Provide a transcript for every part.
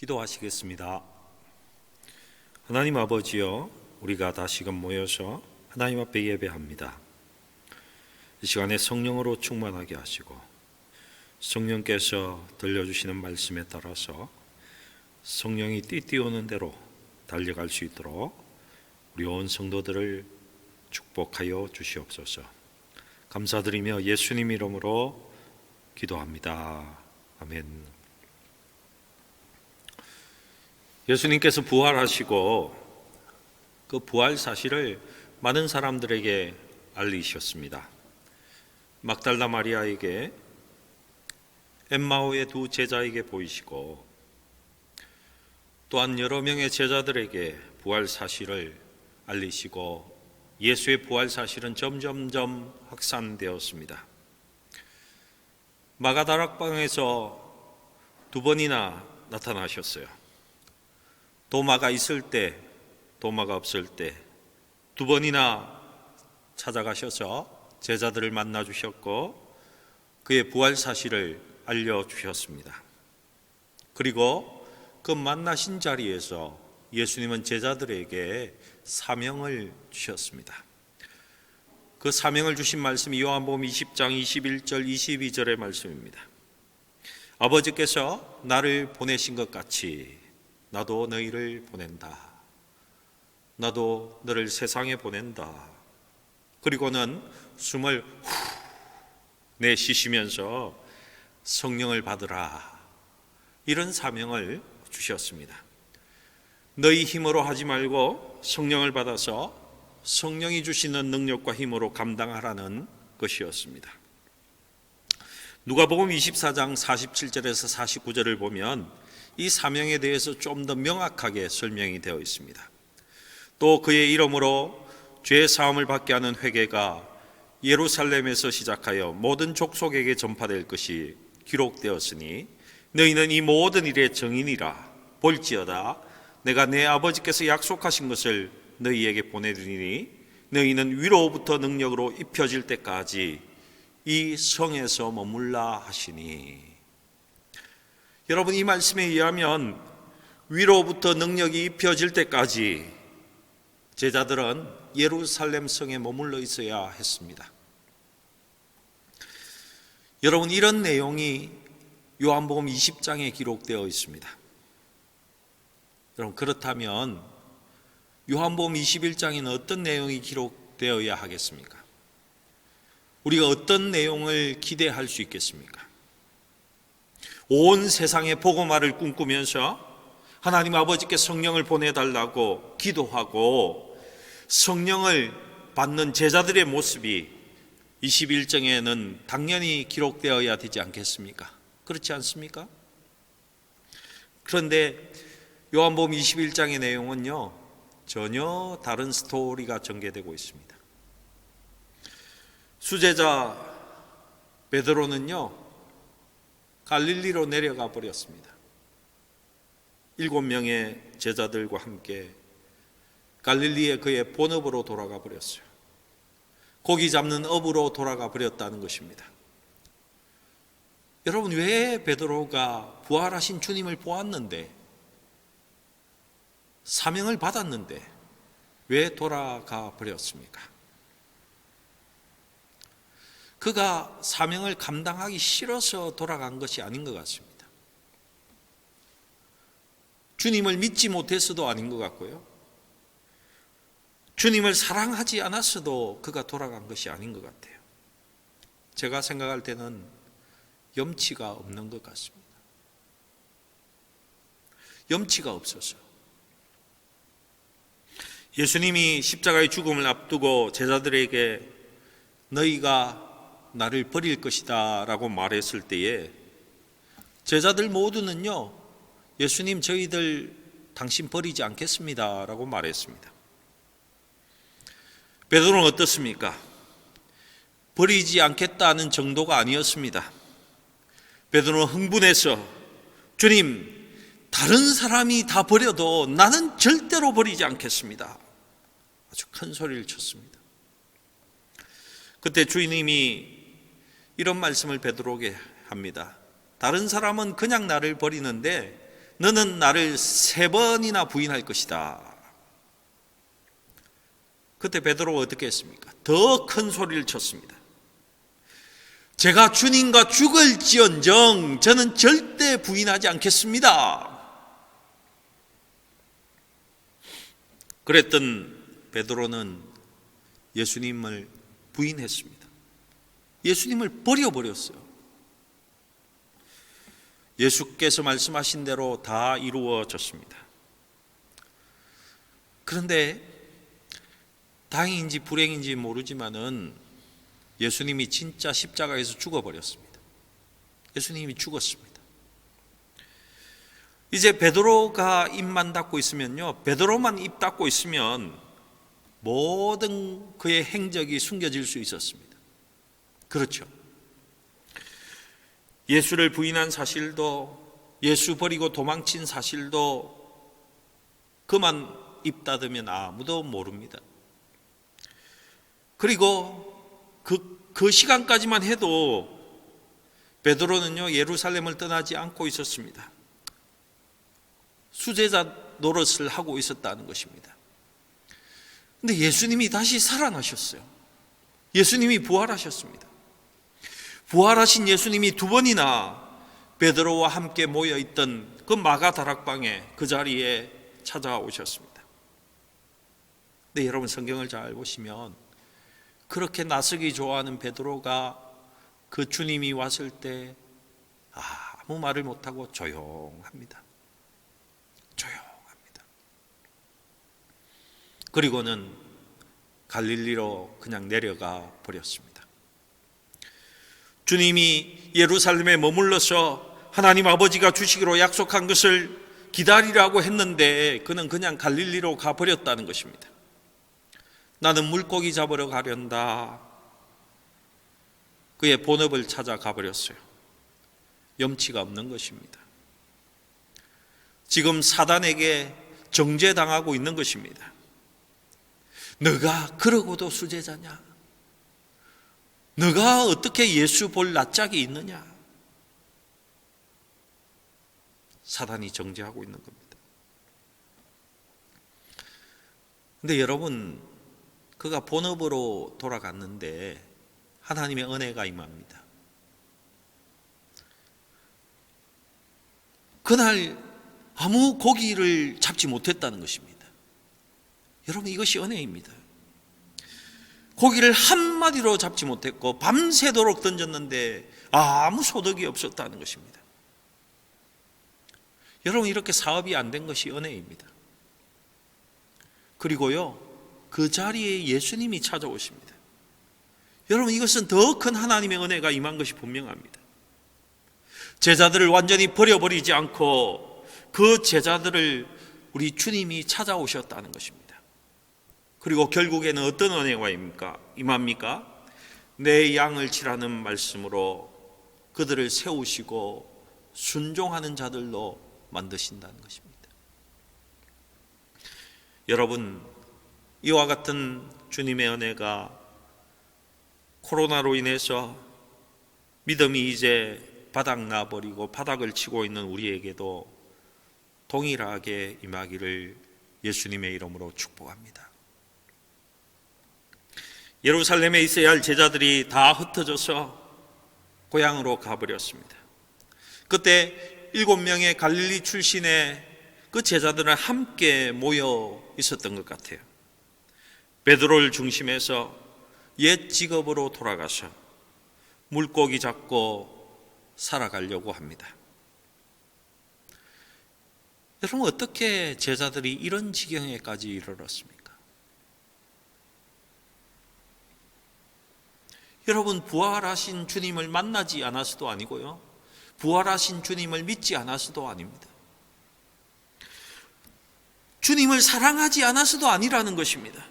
기도하시겠습니다. 하나님 아버지여, 우리가 다시금 모여서 하나님 앞에 예배합니다. 이 시간에 성령으로 충만하게 하시고 성령께서 들려주시는 말씀에 따라서 성령이 띠띠오는 대로 달려갈 수 있도록 우리 온 성도들을 축복하여 주시옵소서. 감사드리며 예수님 이름으로 기도합니다. 아멘. 예수님께서 부활하시고 그 부활 사실을 많은 사람들에게 알리셨습니다. 막달라 마리아에게, 엠마오의 두 제자에게 보이시고 또한 여러 명의 제자들에게 부활 사실을 알리시고 예수의 부활 사실은 점점점 확산되었습니다. 마가다락방에서 두 번이나 나타나셨어요. 도마가 있을 때, 도마가 없을 때 두 번이나 찾아가셔서 제자들을 만나 주셨고 그의 부활 사실을 알려주셨습니다. 그리고 그 만나신 자리에서 예수님은 제자들에게 사명을 주셨습니다. 그 사명을 주신 말씀이 요한복음 20장 21절 22절의 말씀입니다. 아버지께서 나를 보내신 것 같이 나도 너희를 보낸다. 나도 너를 세상에 보낸다. 그리고는 숨을 후 내쉬시면서 성령을 받으라. 이런 사명을 주셨습니다. 너희 힘으로 하지 말고 성령을 받아서 성령이 주시는 능력과 힘으로 감당하라는 것이었습니다. 누가복음 24장 47절에서 49절을 보면 이 사명에 대해서 좀 더 명확하게 설명이 되어 있습니다. 또 그의 이름으로 죄 사함을 받게 하는 회개가 예루살렘에서 시작하여 모든 족속에게 전파될 것이 기록되었으니 너희는 이 모든 일의 증인이라. 볼지어다 내가 내 아버지께서 약속하신 것을 너희에게 보내드리니 너희는 위로부터 능력으로 입혀질 때까지 이 성에서 머물라 하시니. 여러분, 이 말씀에 의하면 위로부터 능력이 입혀질 때까지 제자들은 예루살렘 성에 머물러 있어야 했습니다. 여러분, 이런 내용이 요한복음 20장에 기록되어 있습니다. 여러분, 그렇다면 요한복음 21장에는 어떤 내용이 기록되어야 하겠습니까? 우리가 어떤 내용을 기대할 수 있겠습니까? 온 세상에 복음화를 꿈꾸면서 하나님 아버지께 성령을 보내달라고 기도하고 성령을 받는 제자들의 모습이 21장에는 당연히 기록되어야 되지 않겠습니까? 그렇지 않습니까? 그런데 요한복음 21장의 내용은요, 전혀 다른 스토리가 전개되고 있습니다. 수제자 베드로는요, 갈릴리로 내려가 버렸습니다. 7명의 제자들과 함께 갈릴리에 그의 본업으로 돌아가 버렸어요. 고기 잡는 업으로 돌아가 버렸다는 것입니다. 여러분, 왜 베드로가 부활하신 주님을 보았는데, 사명을 받았는데 왜 돌아가 버렸습니까? 그가 사명을 감당하기 싫어서 돌아간 것이 아닌 것 같습니다. 주님을 믿지 못해서도 아닌 것 같고요, 주님을 사랑하지 않았어도 그가 돌아간 것이 아닌 것 같아요. 제가 생각할 때는 염치가 없는 것 같습니다. 염치가 없어서. 예수님이 십자가의 죽음을 앞두고 제자들에게 너희가 나를 버릴 것이다 라고 말했을 때에 제자들 모두는요, 예수님, 저희들 당신 버리지 않겠습니다 라고 말했습니다. 베드로는 어떻습니까? 버리지 않겠다는 정도가 아니었습니다. 베드로는 흥분해서 주님, 다른 사람이 다 버려도 나는 절대로 버리지 않겠습니다. 아주 큰 소리를 쳤습니다. 그때 주님이 이런 말씀을 베드로에게 합니다. 다른 사람은 그냥 나를 버리는데 너는 나를 3번이나 부인할 것이다. 그때 베드로가 어떻게 했습니까? 더 큰 소리를 쳤습니다. 제가 주님과 죽을지언정 저는 절대 부인하지 않겠습니다. 그랬던 베드로는 예수님을 부인했습니다. 예수님을 버려버렸어요. 예수께서 말씀하신 대로 다 이루어졌습니다. 그런데 다행인지 불행인지 모르지만은 예수님이 진짜 십자가에서 죽어버렸습니다. 예수님이 죽었습니다. 이제 베드로가 입만 닫고 있으면요, 베드로만 입 닫고 있으면 모든 그의 행적이 숨겨질 수 있었습니다. 그렇죠. 예수를 부인한 사실도, 예수 버리고 도망친 사실도 그만 입 닫으면 아무도 모릅니다. 그리고 그 시간까지만 해도 베드로는요, 예루살렘을 떠나지 않고 있었습니다. 수제자 노릇을 하고 있었다는 것입니다. 근데 예수님이 다시 살아나셨어요. 예수님이 부활하셨습니다. 부활하신 예수님이 2번이나 베드로와 함께 모여있던 그 마가 다락방에 그 자리에 찾아오셨습니다. 근데 여러분, 성경을 잘 보시면 그렇게 나서기 좋아하는 베드로가 그 주님이 왔을 때 아무 말을 못하고 조용합니다. 조용합니다. 그리고는 갈릴리로 그냥 내려가 버렸습니다. 주님이 예루살렘에 머물러서 하나님 아버지가 주시기로 약속한 것을 기다리라고 했는데 그는 그냥 갈릴리로 가버렸다는 것입니다. 나는 물고기 잡으러 가련다. 그의 본업을 찾아 가버렸어요. 염치가 없는 것입니다. 지금 사단에게 정죄당하고 있는 것입니다. 너가 그러고도 수제자냐? 너가 어떻게 예수 볼 낯짝이 있느냐? 사단이 정죄하고 있는 겁니다. 근데 여러분, 그가 본업으로 돌아갔는데 하나님의 은혜가 임합니다. 그날 아무 고기를 잡지 못했다는 것입니다. 여러분, 이것이 은혜입니다. 고기를 한마디로 잡지 못했고 밤새도록 던졌는데 아무 소득이 없었다는 것입니다. 여러분, 이렇게 사업이 안 된 것이 은혜입니다. 그리고요, 그 자리에 예수님이 찾아오십니다. 여러분, 이것은 더 큰 하나님의 은혜가 임한 것이 분명합니다. 제자들을 완전히 버려버리지 않고 그 제자들을 우리 주님이 찾아오셨다는 것입니다. 그리고 결국에는 어떤 은혜가 임합니까? 내 양을 치라는 말씀으로 그들을 세우시고 순종하는 자들로 만드신다는 것입니다. 여러분, 이와 같은 주님의 은혜가 코로나로 인해서 믿음이 이제 바닥나버리고 바닥을 치고 있는 우리에게도 동일하게 임하기를 예수님의 이름으로 축복합니다. 예루살렘에 있어야 할 제자들이 다 흩어져서 고향으로 가버렸습니다. 그때 7명의 갈릴리 출신의 그 제자들은 함께 모여 있었던 것 같아요. 베드로를 중심해서 옛 직업으로 돌아가서 물고기 잡고 살아가려고 합니다. 여러분, 어떻게 제자들이 이런 지경에까지 이르렀습니까? 여러분, 부활하신 주님을 만나지 않아서도 아니고요, 부활하신 주님을 믿지 않아서도 아닙니다. 주님을 사랑하지 않아서도 아니라는 것입니다.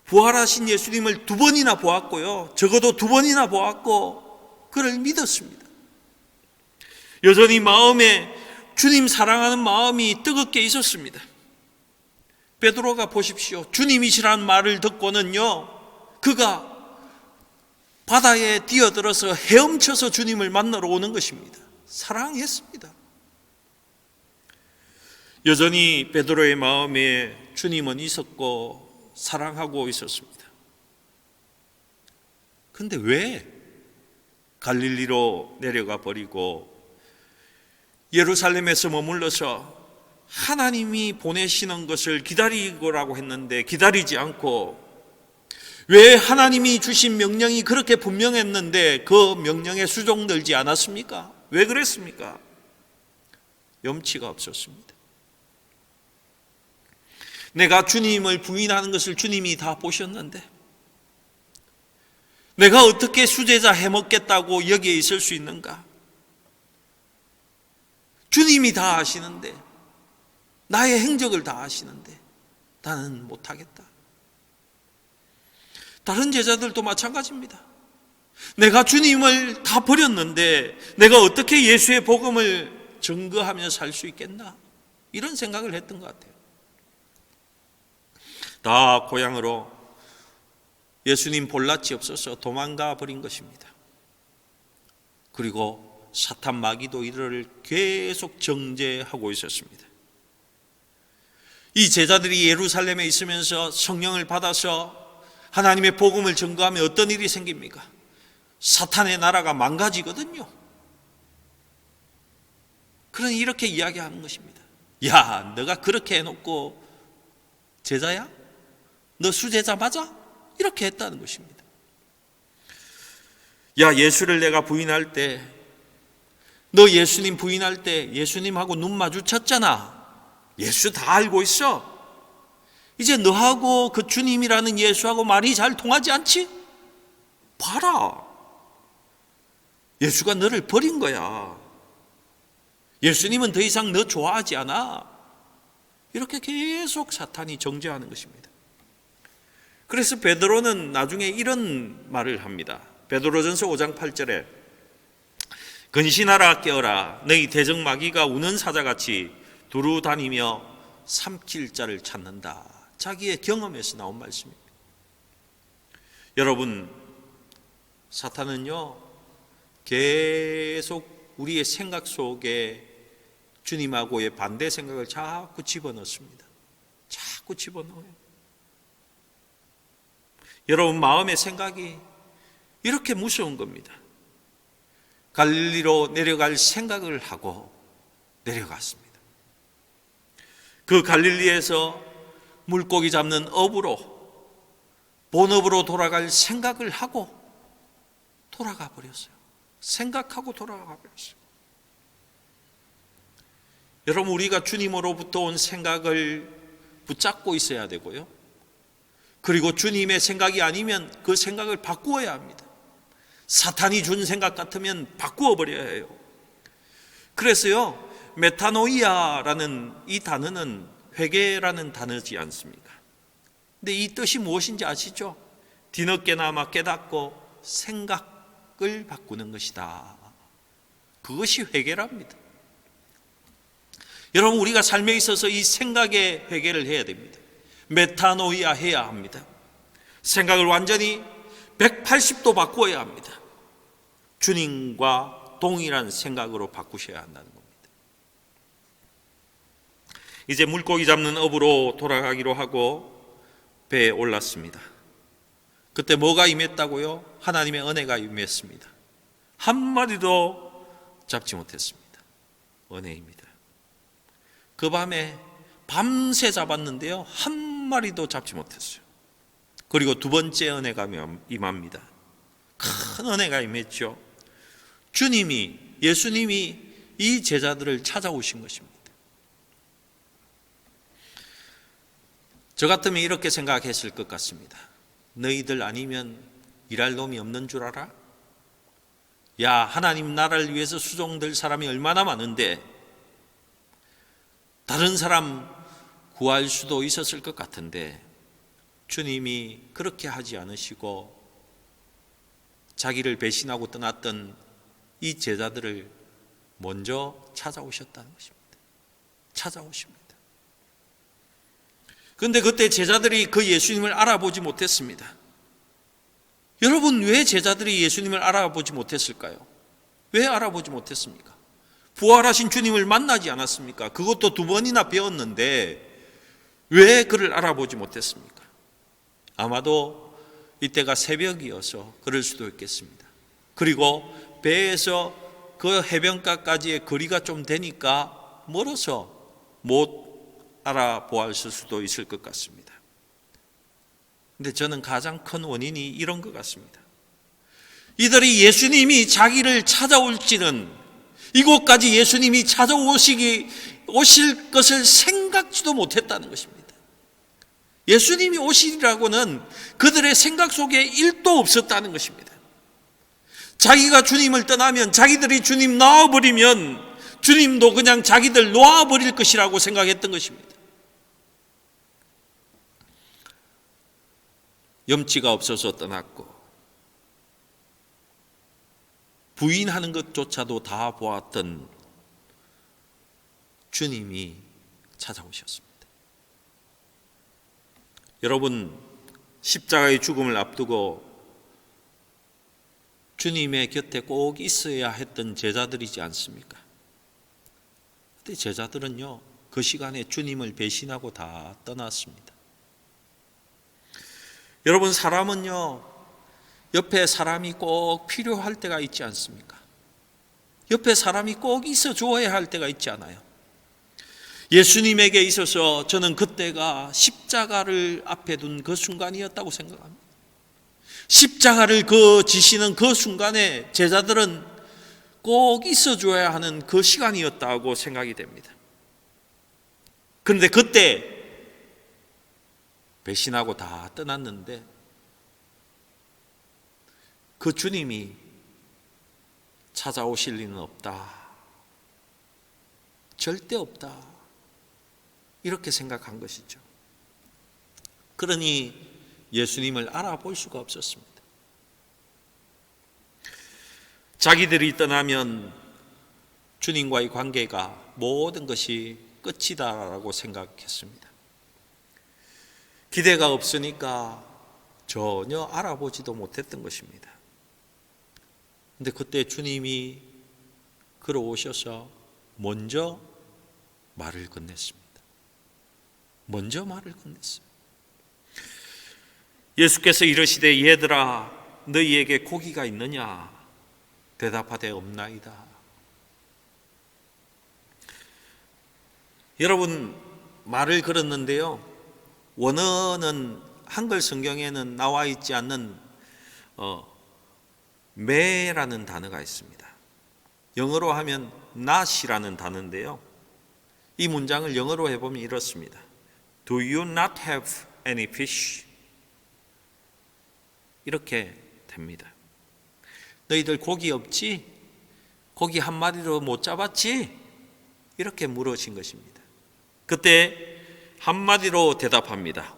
부활하신 예수님을 2번이나 보았고요, 적어도 2번이나 보았고 그를 믿었습니다. 여전히 마음에 주님 사랑하는 마음이 뜨겁게 있었습니다. 베드로가 보십시오, 주님이시라는 말을 듣고는요, 그가 바다에 뛰어들어서 헤엄쳐서 주님을 만나러 오는 것입니다. 사랑했습니다. 여전히 베드로의 마음에 주님은 있었고 사랑하고 있었습니다. 그런데 왜 갈릴리로 내려가 버리고 예루살렘에서 머물러서 하나님이 보내시는 것을 기다리고라고 했는데 기다리지 않고, 왜 하나님이 주신 명령이 그렇게 분명했는데 그 명령에 수종들지 않았습니까? 왜 그랬습니까? 염치가 없었습니다. 내가 주님을 부인하는 것을 주님이 다 보셨는데, 내가 어떻게 수제자 해먹겠다고 여기에 있을 수 있는가? 주님이 다 아시는데, 나의 행적을 다 아시는데 나는 못하겠다. 다른 제자들도 마찬가지입니다. 내가 주님을 다 버렸는데 내가 어떻게 예수의 복음을 증거하며 살 수 있겠나? 이런 생각을 했던 것 같아요. 다 고향으로 예수님 볼낯이 없어서 도망가 버린 것입니다. 그리고 사탄 마귀도 이들을 계속 정죄하고 있었습니다. 이 제자들이 예루살렘에 있으면서 성령을 받아서 하나님의 복음을 증거하면 어떤 일이 생깁니까? 사탄의 나라가 망가지거든요. 그러니 이렇게 이야기하는 것입니다. 야, 너가 그렇게 해놓고 제자야? 너 수제자 맞아? 이렇게 했다는 것입니다. 야, 예수를 내가 부인할 때, 너 예수님 부인할 때 예수님하고 눈 마주쳤잖아. 예수 다 알고 있어. 이제 너하고 그 주님이라는 예수하고 말이 잘 통하지 않지? 봐라. 예수가 너를 버린 거야. 예수님은 더 이상 너 좋아하지 않아. 이렇게 계속 사탄이 정죄하는 것입니다. 그래서 베드로는 나중에 이런 말을 합니다. 베드로전서 5장 8절에 근신하라 깨어라. 너희 대적마귀가 우는 사자같이 두루 다니며 삼킬 자를 찾는다. 자기의 경험에서 나온 말씀입니다. 여러분, 사탄은요 계속 우리의 생각 속에 주님하고의 반대 생각을 자꾸 집어넣습니다. 자꾸 집어넣어요. 여러분 마음의 생각이 이렇게 무서운 겁니다. 갈릴리로 내려갈 생각을 하고 내려갔습니다. 그 갈릴리에서 물고기 잡는 업으로, 본업으로 돌아갈 생각을 하고 돌아가 버렸어요. 생각하고 돌아가 버렸어요. 여러분, 우리가 주님으로부터 온 생각을 붙잡고 있어야 되고요. 그리고 주님의 생각이 아니면 그 생각을 바꾸어야 합니다. 사탄이 준 생각 같으면 바꾸어 버려야 해요. 그래서요, 메타노이아라는 이 단어는 회개라는 단어지 않습니까? 근데 이 뜻이 무엇인지 아시죠? 뒤늦게나마 깨닫고 생각을 바꾸는 것이다. 그것이 회개랍니다. 여러분, 우리가 삶에 있어서 이 생각의 회개를 해야 됩니다. 메타노이아 해야 합니다. 생각을 완전히 180도 바꾸어야 합니다. 주님과 동일한 생각으로 바꾸셔야 한다는 겁니다. 이제 물고기 잡는 업으로 돌아가기로 하고 배에 올랐습니다. 그때 뭐가 임했다고요? 하나님의 은혜가 임했습니다. 한 마리도 잡지 못했습니다. 은혜입니다. 그 밤에 밤새 잡았는데요, 한 마리도 잡지 못했어요. 그리고 두 번째 은혜가 임합니다. 큰 은혜가 임했죠. 주님이, 예수님이 이 제자들을 찾아오신 것입니다. 저 같으면 이렇게 생각했을 것 같습니다. 너희들 아니면 일할 놈이 없는 줄 알아? 야, 하나님 나라를 위해서 수종될 사람이 얼마나 많은데 다른 사람 구할 수도 있었을 것 같은데 주님이 그렇게 하지 않으시고 자기를 배신하고 떠났던 이 제자들을 먼저 찾아오셨다는 것입니다. 찾아오십니다. 그런데 그때 제자들이 그 예수님을 알아보지 못했습니다. 여러분, 왜 제자들이 예수님을 알아보지 못했을까요? 왜 알아보지 못했습니까? 부활하신 주님을 만나지 않았습니까? 그것도 2번이나 배웠는데 왜 그를 알아보지 못했습니까? 아마도 이때가 새벽이어서 그럴 수도 있겠습니다. 그리고 배에서 그 해변가까지의 거리가 좀 되니까 멀어서 못 알아보았을 수도 있을 것 같습니다. 근데 저는 가장 큰 원인이 이런 것 같습니다. 이들이 예수님이 자기를 찾아올지는, 이곳까지 예수님이 오실 것을 생각지도 못했다는 것입니다. 예수님이 오시리라고는 그들의 생각 속에 1도 없었다는 것입니다. 자기가 주님을 떠나면, 자기들이 주님 놔버리면 주님도 그냥 자기들 놓아버릴 것이라고 생각했던 것입니다. 염치가 없어서 떠났고 부인하는 것조차도 다 보았던 주님이 찾아오셨습니다. 여러분, 십자가의 죽음을 앞두고 주님의 곁에 꼭 있어야 했던 제자들이지 않습니까? 그때 제자들은요, 그 시간에 주님을 배신하고 다 떠났습니다. 여러분, 사람은요, 옆에 사람이 꼭 필요할 때가 있지 않습니까? 옆에 사람이 꼭 있어 줘야 할 때가 있지 않아요? 예수님에게 있어서 저는 그때가 십자가를 앞에 둔 그 순간이었다고 생각합니다. 십자가를 지시는 그 순간에 제자들은 꼭 있어 줘야 하는 그 시간이었다고 생각이 됩니다. 그런데 그때 배신하고 다 떠났는데 그 주님이 찾아오실 리는 없다. 절대 없다. 이렇게 생각한 것이죠. 그러니 예수님을 알아볼 수가 없었습니다. 자기들이 떠나면 주님과의 관계가 모든 것이 끝이다라고 생각했습니다. 기대가 없으니까 전혀 알아보지도 못했던 것입니다. 그런데 그때 주님이 걸어오셔서 먼저 말을 건넸습니다. 먼저 말을 건넸어요. 예수께서 이르시되 얘들아 너희에게 고기가 있느냐? 대답하되 없나이다. 여러분, 말을 걸었는데요, 원어는 한글 성경에는 나와 있지 않는 매라는 단어가 있습니다. 영어로 하면 not이라는 단어인데요, 이 문장을 영어로 해보면 이렇습니다. Do you not have any fish? 이렇게 됩니다. 너희들 고기 없지? 고기 한 마리로 못 잡았지? 이렇게 물으신 것입니다. 그때 한마디로 대답합니다.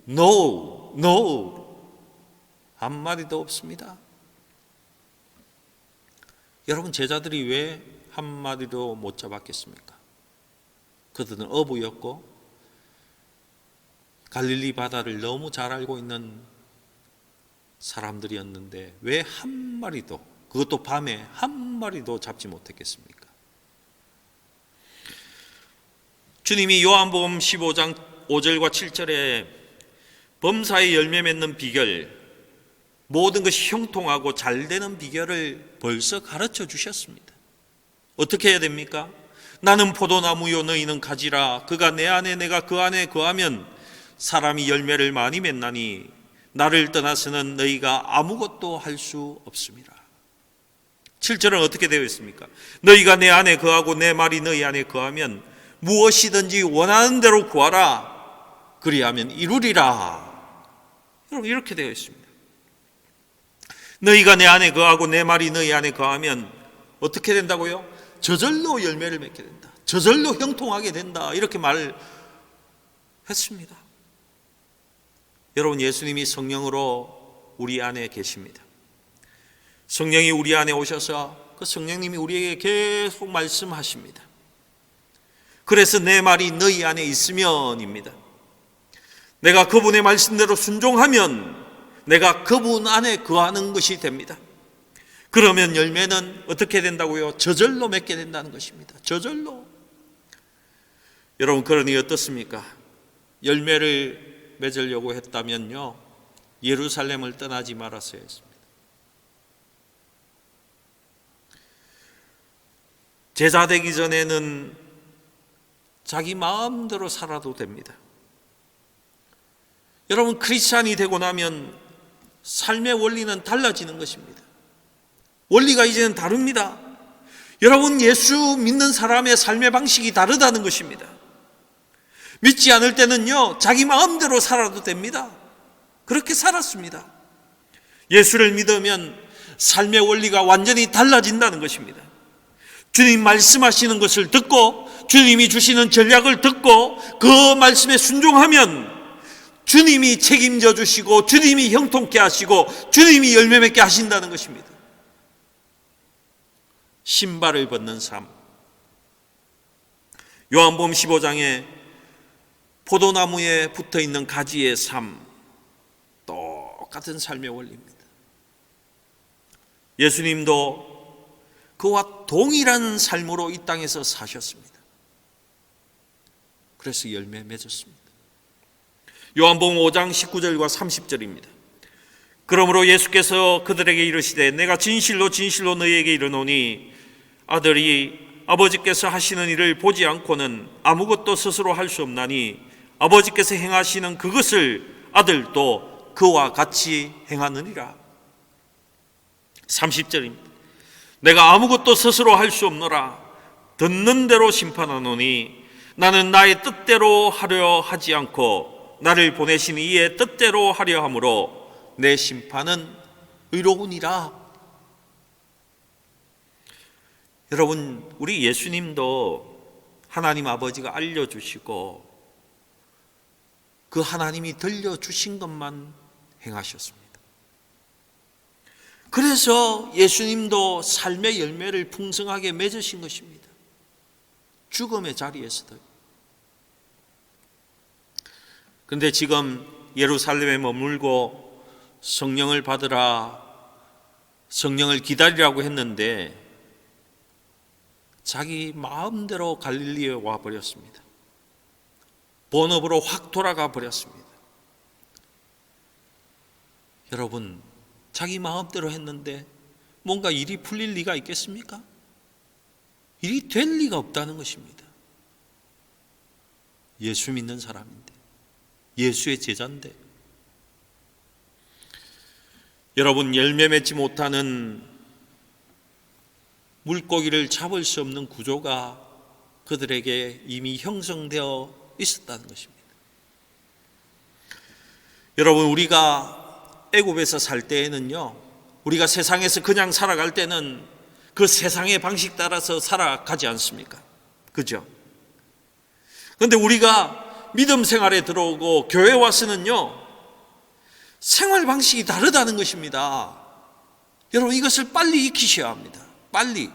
No, no. 한마디도 없습니다. 여러분, 제자들이 왜 한마디도 못 잡았겠습니까? 그들은 어부였고 갈릴리 바다를 너무 잘 알고 있는 사람들이었는데 왜 한 마리도, 그것도 밤에 한 마리도 잡지 못했겠습니까? 주님이 요한복음 15장 5절과 7절에 범사에 열매 맺는 비결, 모든 것이 형통하고 잘 되는 비결을 벌써 가르쳐 주셨습니다. 어떻게 해야 됩니까? 나는 포도나무요 너희는 가지라. 그가 내 안에 내가 그 안에 거하면 사람이 열매를 많이 맺나니 나를 떠나서는 너희가 아무것도 할 수 없습니다. 7절은 어떻게 되어 있습니까? 너희가 내 안에 거하고 내 말이 너희 안에 거하면 무엇이든지 원하는 대로 구하라. 그리하면 이루리라. 여러분, 이렇게 되어 있습니다. 너희가 내 안에 거하고 내 말이 너희 안에 거하면 어떻게 된다고요? 저절로 열매를 맺게 된다. 저절로 형통하게 된다. 이렇게 말을 했습니다. 여러분, 예수님이 성령으로 우리 안에 계십니다. 성령이 우리 안에 오셔서 그 성령님이 우리에게 계속 말씀하십니다. 그래서 내 말이 너희 안에 있으면입니다. 내가 그분의 말씀대로 순종하면 내가 그분 안에 거하는 것이 됩니다. 그러면 열매는 어떻게 된다고요? 저절로 맺게 된다는 것입니다. 저절로. 여러분, 그러니 어떻습니까? 열매를 맺으려고 했다면요, 예루살렘을 떠나지 말았어야 했습니다. 제자 되기 전에는 자기 마음대로 살아도 됩니다. 여러분, 크리스찬이 되고 나면 삶의 원리는 달라지는 것입니다. 원리가 이제는 다릅니다. 여러분, 예수 믿는 사람의 삶의 방식이 다르다는 것입니다. 믿지 않을 때는요, 자기 마음대로 살아도 됩니다. 그렇게 살았습니다. 예수를 믿으면 삶의 원리가 완전히 달라진다는 것입니다. 주님 말씀하시는 것을 듣고 주님이 주시는 전략을 듣고 그 말씀에 순종하면 주님이 책임져 주시고 주님이 형통케 하시고 주님이 열매 맺게 하신다는 것입니다. 신발을 벗는 삶. 요한복음 15장에 포도나무에 붙어있는 가지의 삶, 똑같은 삶의 원리입니다. 예수님도 그와 동일한 삶으로 이 땅에서 사셨습니다. 그래서 열매 맺었습니다. 요한복음 5장 19절과 30절입니다. 그러므로 예수께서 그들에게 이르시되 내가 진실로 진실로 너희에게 이르노니 아들이 아버지께서 하시는 일을 보지 않고는 아무것도 스스로 할 수 없나니 아버지께서 행하시는 그것을 아들도 그와 같이 행하느니라. 30절입니다. 내가 아무것도 스스로 할 수 없노라. 듣는 대로 심판하노니 나는 나의 뜻대로 하려 하지 않고 나를 보내신 이의 뜻대로 하려 함으로 내 심판은 의로우니라. 여러분, 우리 예수님도 하나님 아버지가 알려주시고 그 하나님이 들려주신 것만 행하셨습니다. 그래서 예수님도 삶의 열매를 풍성하게 맺으신 것입니다. 죽음의 자리에서도. 그런데 지금 예루살렘에 머물고 성령을 받으라, 성령을 기다리라고 했는데 자기 마음대로 갈릴리에 와버렸습니다. 본업으로 확 돌아가 버렸습니다. 여러분, 자기 마음대로 했는데 뭔가 일이 풀릴 리가 있겠습니까? 일이 될 리가 없다는 것입니다. 예수 믿는 사람인데, 예수의 제자인데. 여러분, 열매 맺지 못하는 물고기를 잡을 수 없는 구조가 그들에게 이미 형성되어 있었다는 것입니다. 여러분, 우리가 애굽에서 살 때에는요, 우리가 세상에서 그냥 살아갈 때는 그 세상의 방식 따라서 살아가지 않습니까? 그죠? 그런데 우리가 믿음 생활에 들어오고 교회 와서는요, 생활 방식이 다르다는 것입니다. 여러분, 이것을 빨리 익히셔야 합니다. 빨리.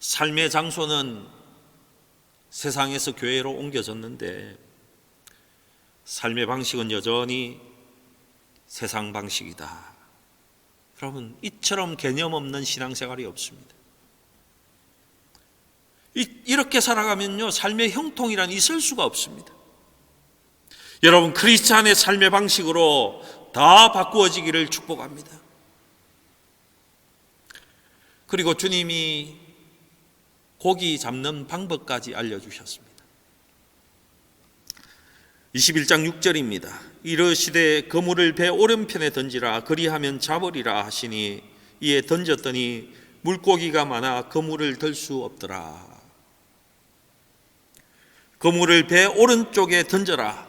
삶의 장소는 세상에서 교회로 옮겨졌는데 삶의 방식은 여전히 세상 방식이다. 여러분, 이처럼 개념 없는 신앙생활이 없습니다. 이렇게 살아가면요, 삶의 형통이란 있을 수가 없습니다. 여러분, 크리스찬의 삶의 방식으로 다 바꾸어지기를 축복합니다. 그리고 주님이 고기 잡는 방법까지 알려주셨습니다. 21장 6절입니다. 이르시되 그물을 배 오른편에 던지라 그리하면 잡으리라 하시니 이에 던졌더니 물고기가 많아 그물을 들 수 없더라. 그물을 배 오른쪽에 던져라.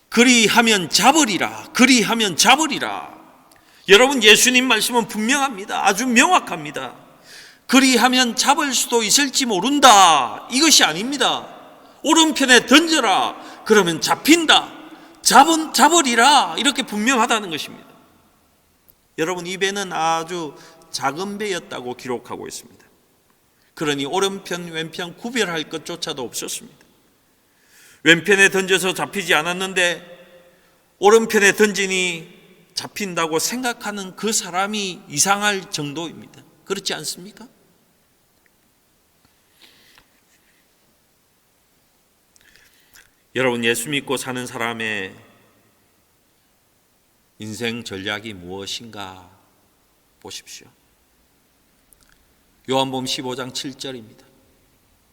그리하면 잡으리라. 그리하면 잡으리라. 여러분, 예수님 말씀은 분명합니다. 아주 명확합니다. 그리하면 잡을 수도 있을지 모른다. 이것이 아닙니다. 오른편에 던져라. 그러면 잡힌다. 잡으리라. 이렇게 분명하다는 것입니다. 여러분, 이 배는 아주 작은 배였다고 기록하고 있습니다. 그러니 오른편 왼편 구별할 것조차도 없었습니다. 왼편에 던져서 잡히지 않았는데 오른편에 던지니 잡힌다고 생각하는 그 사람이 이상할 정도입니다. 그렇지 않습니까? 여러분, 예수 믿고 사는 사람의 인생 전략이 무엇인가 보십시오. 요한복음 15장 7절입니다.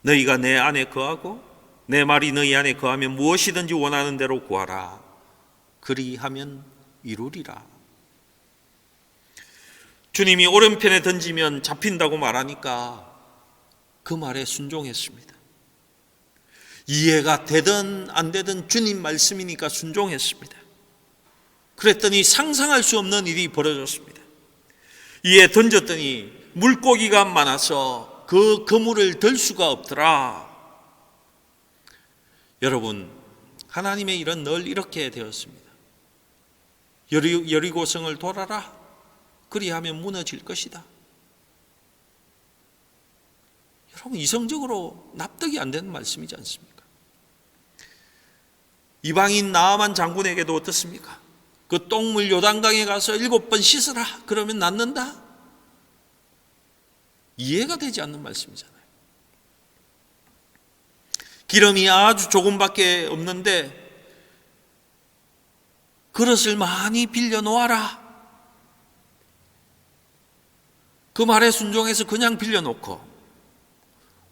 너희가 내 안에 거하고 내 말이 너희 안에 거하면 무엇이든지 원하는 대로 구하라. 그리하면 이루리라. 주님이 오른편에 던지면 잡힌다고 말하니까 그 말에 순종했습니다. 이해가 되든 안 되든 주님 말씀이니까 순종했습니다. 그랬더니 상상할 수 없는 일이 벌어졌습니다. 이에 던졌더니 물고기가 많아서 그 그물을 들 수가 없더라. 여러분, 하나님의 일은 늘 이렇게 되었습니다. 여리고성을 돌아라. 그리하면 무너질 것이다. 여러분, 이성적으로 납득이 안 되는 말씀이지 않습니까? 이방인 나아만 장군에게도 어떻습니까? 그 똥물 요단강에 가서 7번 씻으라. 그러면 낫는다? 이해가 되지 않는 말씀이잖아요. 기름이 아주 조금밖에 없는데 그릇을 많이 빌려 놓아라. 그 말에 순종해서 그냥 빌려 놓고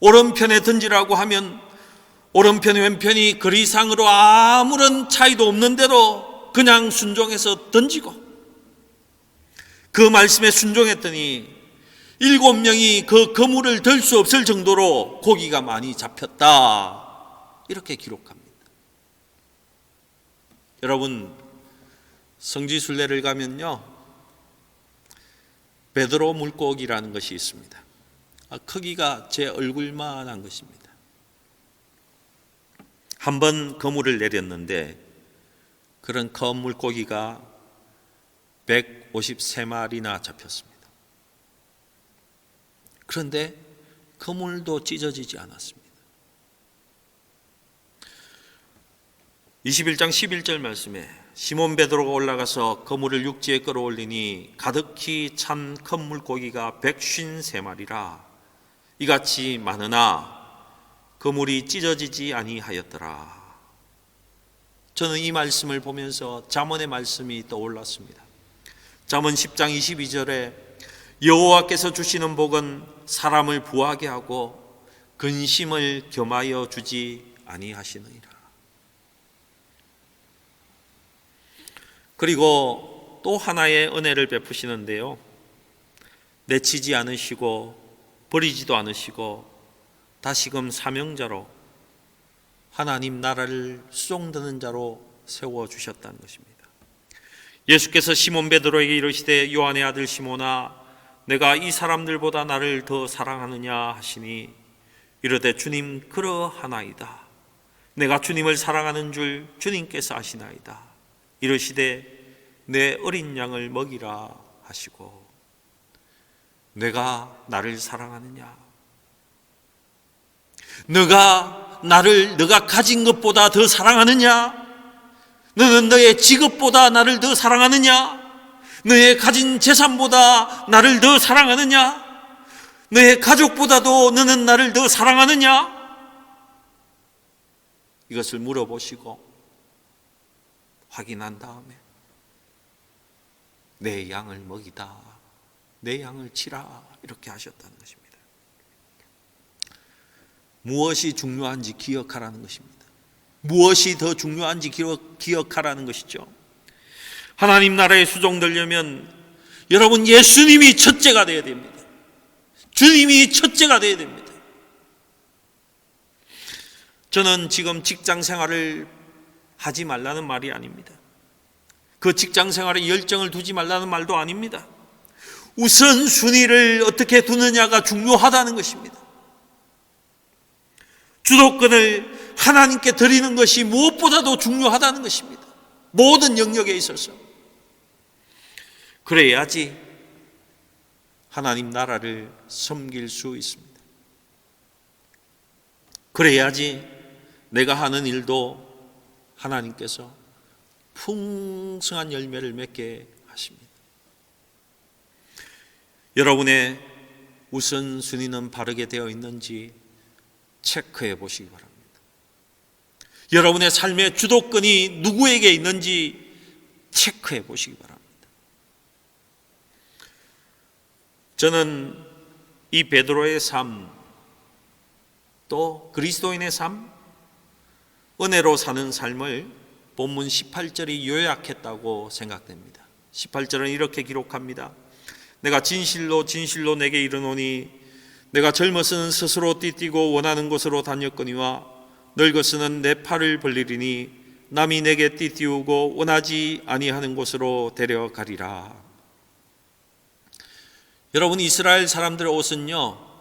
오른편에 던지라고 하면 오른편 왼편이 그 이상으로 아무런 차이도 없는데도 그냥 순종해서 던지고, 그 말씀에 순종했더니 7명이 그 그물을 들 수 없을 정도로 고기가 많이 잡혔다. 이렇게 기록합니다. 여러분, 성지순례를 가면요, 베드로 물고기라는 것이 있습니다. 크기가 제 얼굴만한 것입니다. 한 번 그물을 내렸는데 그런 큰 물고기가 153마리나 잡혔습니다. 그런데 그물도 찢어지지 않았습니다. 21장 11절 말씀에 시몬 베드로가 올라가서 그물을 육지에 끌어올리니 가득히 찬 큰 물고기가 153마리라. 이같이 많으나 그물이 찢어지지 아니하였더라. 저는 이 말씀을 보면서 잠언의 말씀이 떠올랐습니다. 잠언 10장 22절에 여호와께서 주시는 복은 사람을 부하게 하고 근심을 겸하여 주지 아니하시느니라. 그리고 또 하나의 은혜를 베푸시는데요, 내치지 않으시고 버리지도 않으시고 다시금 사명자로 하나님 나라를 수종드는 자로 세워주셨다는 것입니다. 예수께서 시몬 베드로에게 이르시되 요한의 아들 시몬아, 내가 이 사람들보다 나를 더 사랑하느냐 하시니 이르되 주님 그러하나이다. 내가 주님을 사랑하는 줄 주님께서 아시나이다. 이르시되 내 어린 양을 먹이라 하시고, 내가 나를 사랑하느냐? 너가 나를 너가 가진 것보다 더 사랑하느냐? 너는 너의 직업보다 나를 더 사랑하느냐? 너의 가진 재산보다 나를 더 사랑하느냐? 너의 가족보다도 너는 나를 더 사랑하느냐? 이것을 물어보시고 확인한 다음에 내 양을 먹이다, 내 양을 치라, 이렇게 하셨다는 것입니다. 무엇이 중요한지 기억하라는 것입니다. 무엇이 더 중요한지 기억하라는 것이죠. 하나님 나라에 수종되려면 여러분, 예수님이 첫째가 되어야 됩니다. 주님이 첫째가 되어야 됩니다. 저는 지금 직장 생활을 하지 말라는 말이 아닙니다. 그 직장 생활에 열정을 두지 말라는 말도 아닙니다. 우선순위를 어떻게 두느냐가 중요하다는 것입니다. 주도권을 하나님께 드리는 것이 무엇보다도 중요하다는 것입니다. 모든 영역에 있어서. 그래야지 하나님 나라를 섬길 수 있습니다. 그래야지 내가 하는 일도 하나님께서 풍성한 열매를 맺게 하십니다. 여러분의 우선순위는 바르게 되어 있는지 체크해 보시기 바랍니다. 여러분의 삶의 주도권이 누구에게 있는지 체크해 보시기 바랍니다. 저는 이 베드로의 삶, 또 그리스도인의 삶, 은혜로 사는 삶을 본문 18절이 요약했다고 생각됩니다. 18절은 이렇게 기록합니다. 내가 진실로 진실로 내게 이르노니 내가 젊어서는 스스로 띠뛰고 원하는 곳으로 다녔거니와 늙어서는 내 팔을 벌리리니 남이 내게 띠띠우고 원하지 아니하는 곳으로 데려가리라. 여러분, 이스라엘 사람들의 옷은요,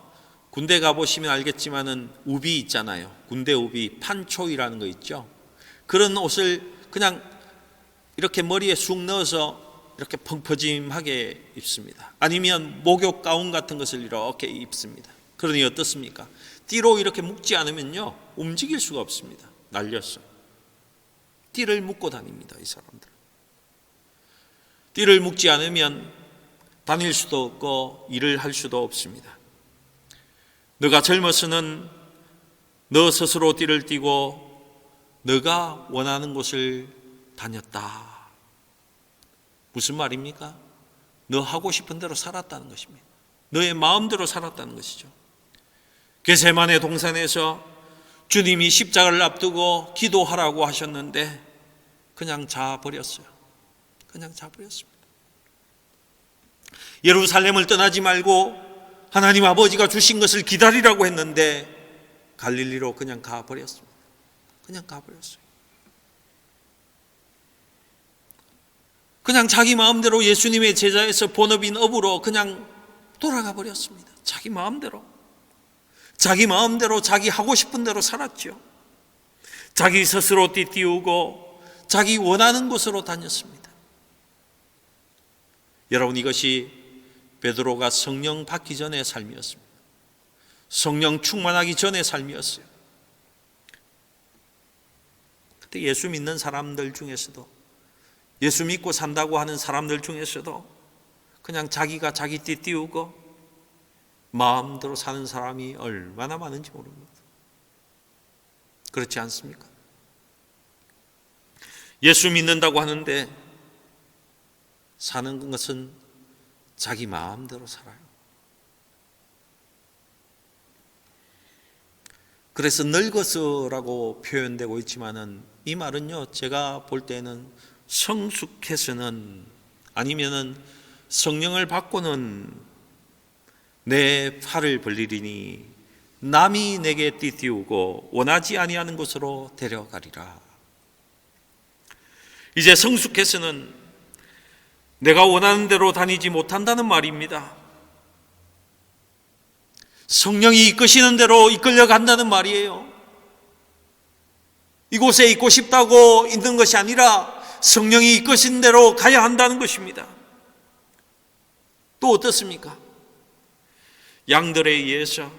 군대 가보시면 알겠지만은 우비 있잖아요. 군대 우비, 판초이라는 거 있죠. 그런 옷을 그냥 이렇게 머리에 쑥 넣어서 이렇게 펑퍼짐하게 입습니다. 아니면 목욕 가운 같은 것을 이렇게 입습니다. 그러니 어떻습니까? 띠로 이렇게 묶지 않으면요, 움직일 수가 없습니다. 날렸어요. 띠를 묶고 다닙니다, 이 사람들. 띠를 묶지 않으면 다닐 수도 없고 일을 할 수도 없습니다. 너가 젊어서는 너 스스로 띠를 띠고 너가 원하는 곳을 다녔다. 무슨 말입니까? 너 하고 싶은 대로 살았다는 것입니다. 너의 마음대로 살았다는 것이죠. 겟세마네 동산에서 주님이 십자가를 앞두고 기도하라고 하셨는데 그냥 자버렸어요. 그냥 자버렸습니다. 예루살렘을 떠나지 말고 하나님 아버지가 주신 것을 기다리라고 했는데 갈릴리로 그냥 가버렸습니다. 그냥 가버렸어요. 그냥 자기 마음대로 예수님의 제자에서 본업인 업으로 그냥 돌아가 버렸습니다. 자기 마음대로 자기 하고 싶은 대로 살았죠. 자기 스스로 띠띠우고 자기 원하는 곳으로 다녔습니다. 여러분, 이것이 베드로가 성령 받기 전의 삶이었습니다. 성령 충만하기 전의 삶이었어요. 그때 예수 믿는 사람들 중에서도, 예수 믿고 산다고 하는 사람들 중에서도 그냥 자기가 자기 띠 띄우고 마음대로 사는 사람이 얼마나 많은지 모릅니다. 그렇지 않습니까? 예수 믿는다고 하는데 사는 것은 자기 마음대로 살아요. 그래서 늙어서라고 표현되고 있지만은 이 말은요, 제가 볼 때는 성숙해서는, 아니면은 성령을 받고는 내 팔을 벌리리니 남이 내게 띠띠우고 원하지 아니하는 곳으로 데려가리라. 이제 성숙해서는 내가 원하는 대로 다니지 못한다는 말입니다. 성령이 이끄시는 대로 이끌려 간다는 말이에요. 이곳에 있고 싶다고 있는 것이 아니라 성령이 이끄신 대로 가야 한다는 것입니다. 또 어떻습니까? 양들에 의해서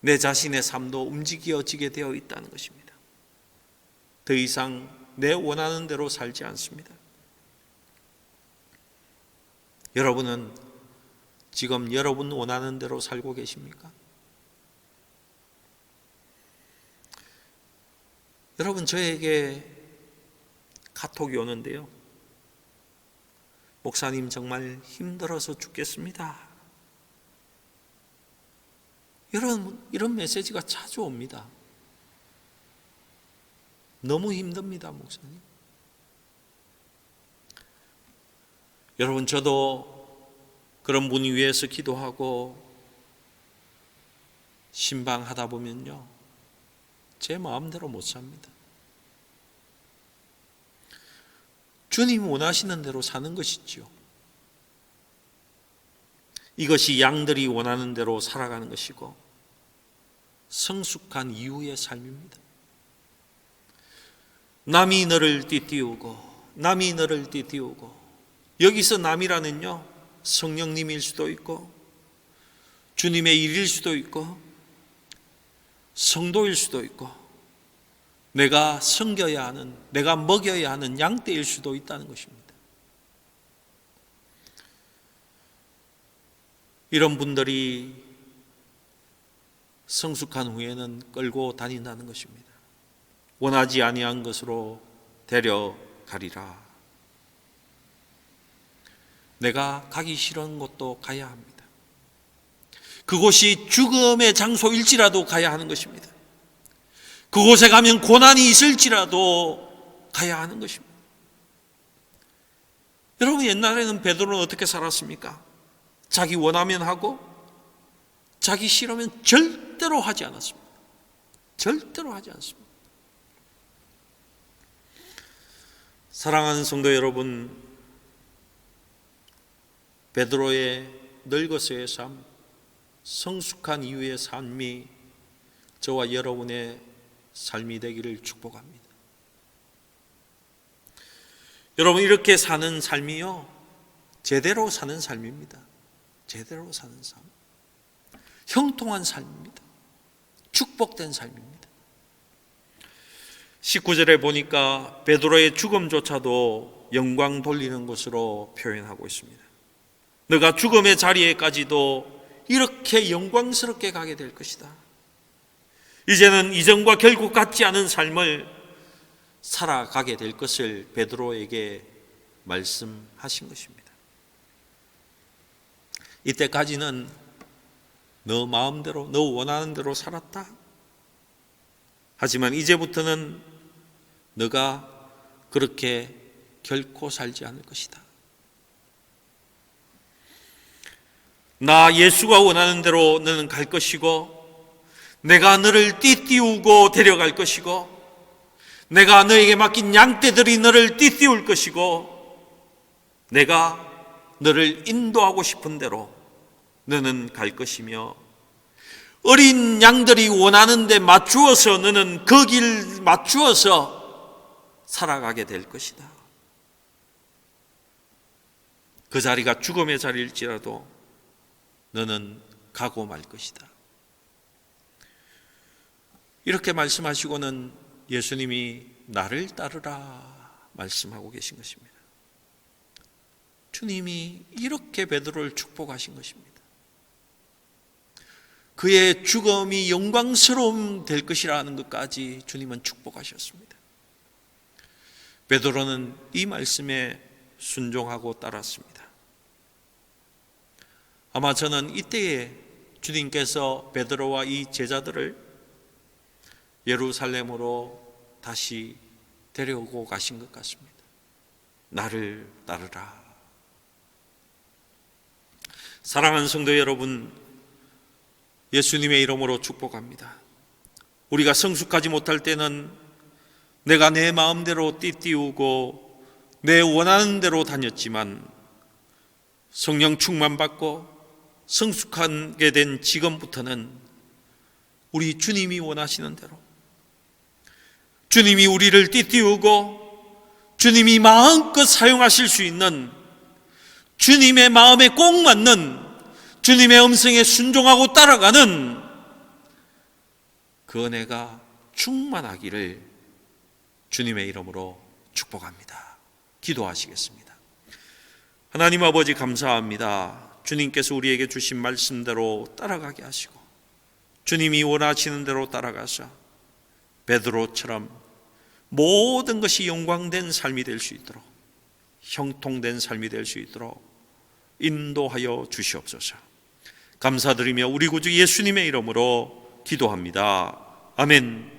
내 자신의 삶도 움직여지게 되어 있다는 것입니다. 더 이상 내 원하는 대로 살지 않습니다. 여러분은 지금 여러분 원하는 대로 살고 계십니까? 여러분, 저에게 카톡이 오는데요, 목사님 정말 힘들어서 죽겠습니다. 이런 메시지가 자주 옵니다. 너무 힘듭니다, 목사님. 여러분, 저도 그런 분 위해서 기도하고 신방하다 보면요, 제 마음대로 못 삽니다. 주님 원하시는 대로 사는 것이지요. 이것이 양들이 원하는 대로 살아가는 것이고 성숙한 이후의 삶입니다. 남이 너를 띠띠우고 남이 너를 띠띠우고, 여기서 남이라는요, 성령님일 수도 있고 주님의 일일 수도 있고 성도일 수도 있고 내가 섬겨야 하는, 내가 먹여야 하는 양떼일 수도 있다는 것입니다. 이런 분들이 성숙한 후에는 끌고 다닌다는 것입니다. 원하지 아니한 것으로 데려가리라. 내가 가기 싫은 곳도 가야 합니다. 그곳이 죽음의 장소일지라도 가야 하는 것입니다. 그곳에 가면 고난이 있을지라도 가야 하는 것입니다. 여러분, 옛날에는 베드로는 어떻게 살았습니까? 자기 원하면 하고 자기 싫으면 절대로 하지 않았습니다. 절대로 하지 않습니다. 사랑하는 성도 여러분, 베드로의 늙어서의 삶, 성숙한 이후의 삶이 저와 여러분의 삶이 되기를 축복합니다. 여러분, 이렇게 사는 삶이요, 제대로 사는 삶입니다. 제대로 사는 삶, 형통한 삶입니다. 축복된 삶입니다. 19절에 보니까 베드로의 죽음조차도 영광 돌리는 것으로 표현하고 있습니다. 너가 죽음의 자리에까지도 이렇게 영광스럽게 가게 될 것이다. 이제는 이전과 결국 같지 않은 삶을 살아가게 될 것을 베드로에게 말씀하신 것입니다. 이때까지는 너 마음대로, 너 원하는 대로 살았다. 하지만 이제부터는 너가 그렇게 결코 살지 않을 것이다. 나 예수가 원하는 대로 너는 갈 것이고, 내가 너를 띠띠우고 데려갈 것이고, 내가 너에게 맡긴 양떼들이 너를 띠띠울 것이고, 내가 너를 인도하고 싶은 대로 너는 갈 것이며, 어린 양들이 원하는 데 맞추어서 너는 그 길 맞추어서 살아가게 될 것이다. 그 자리가 죽음의 자리일지라도 너는 가고 말 것이다. 이렇게 말씀하시고는 예수님이 나를 따르라 말씀하고 계신 것입니다. 주님이 이렇게 베드로를 축복하신 것입니다. 그의 죽음이 영광스러움 될 것이라는 것까지 주님은 축복하셨습니다. 베드로는 이 말씀에 순종하고 따랐습니다. 아마 저는 이때에 주님께서 베드로와 이 제자들을 예루살렘으로 다시 데려오고 가신 것 같습니다. 나를 따르라. 사랑하는 성도 여러분, 예수님의 이름으로 축복합니다. 우리가 성숙하지 못할 때는 내가 내 마음대로 띠띠우고 내 원하는 대로 다녔지만, 성령 충만받고 성숙하게 된 지금부터는 우리 주님이 원하시는 대로, 주님이 우리를 띠띠우고 주님이 마음껏 사용하실 수 있는, 주님의 마음에 꼭 맞는, 주님의 음성에 순종하고 따라가는 그 은혜가 충만하기를 주님의 이름으로 축복합니다. 기도하시겠습니다. 하나님 아버지, 감사합니다. 주님께서 우리에게 주신 말씀대로 따라가게 하시고, 주님이 원하시는 대로 따라가서 베드로처럼 모든 것이 영광된 삶이 될 수 있도록, 형통된 삶이 될 수 있도록 인도하여 주시옵소서. 감사드리며 우리 구주 예수님의 이름으로 기도합니다. 아멘.